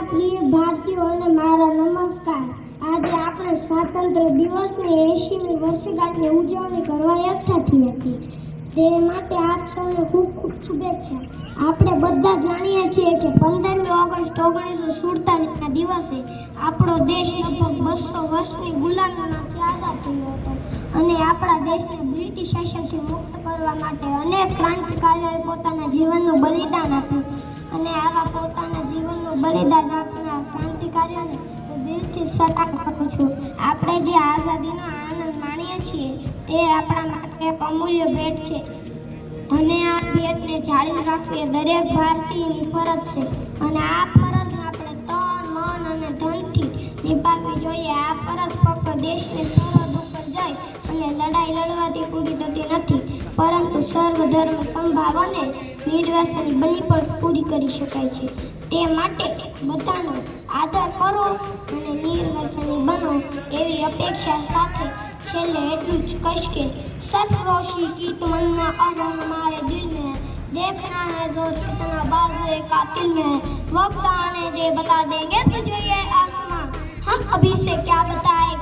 પ્રિય ભારતીયોને મારા નમસ્કાર। આજે આપણે સ્વાતંત્ર્ય દિવસની 80મી વર્ષગાંઠની ઉજવણી કરવા એકઠા થયા છીએ। તે માટે આપ સૌને ખૂબ ખૂબ શુભેચ્છા। આપણે બધા જાણીએ છીએ કે 15મી ઓગસ્ટ 1947ના દિવસે આપણો દેશ લગભગ 200 વર્ષની ગુલામીમાંથી આઝાદ થયો હતો અને આપણા દેશને બ્રિટિશ શાસનથી મુક્ત કરવા માટે અનેક ક્રાંતિકારીઓએ પોતાના જીવનનું બલિદાન આપ્યું અને આવા પોતાના જીવનનું બલિદાન આપનાર ક્રાંતિકારીઓને દિલથી સલામ આપું છું। આપણે જે આઝાદીનો આનંદ માણીએ છીએ તે આપણા માટે એક અમૂલ્ય ભેટ છે અને આ ભેટને જાળવી રાખવી એ દરેક ભારતીયની ફરજ છે અને આ ફરજને આપણે તન મન અને ધનથી નિભાવવી જોઈએ। આ ફરજ ફક્ત દેશની સરહદ ઉપર જઈ અને લડાઈ લડવાથી પૂરી થતી નથી, પરંતુ સર્વધર્મ સંભાવ અને નિર્વ્યસની બની પણ પૂરી કરી શકાય છે। તે માટે બધાનો આદર કરો અને નિર્વ્યસની બનો એવી અપેક્ષા સાથે છેલ્લે એટલું જ કહીશ કે સરફરોશી की तमन्ना अब हमारे दिल में है, देखना है जो कितना बाज़ कातिल में है, वक्त आने दे बता देंगे तुझे ये आसमां, हम अभी से क्या बताए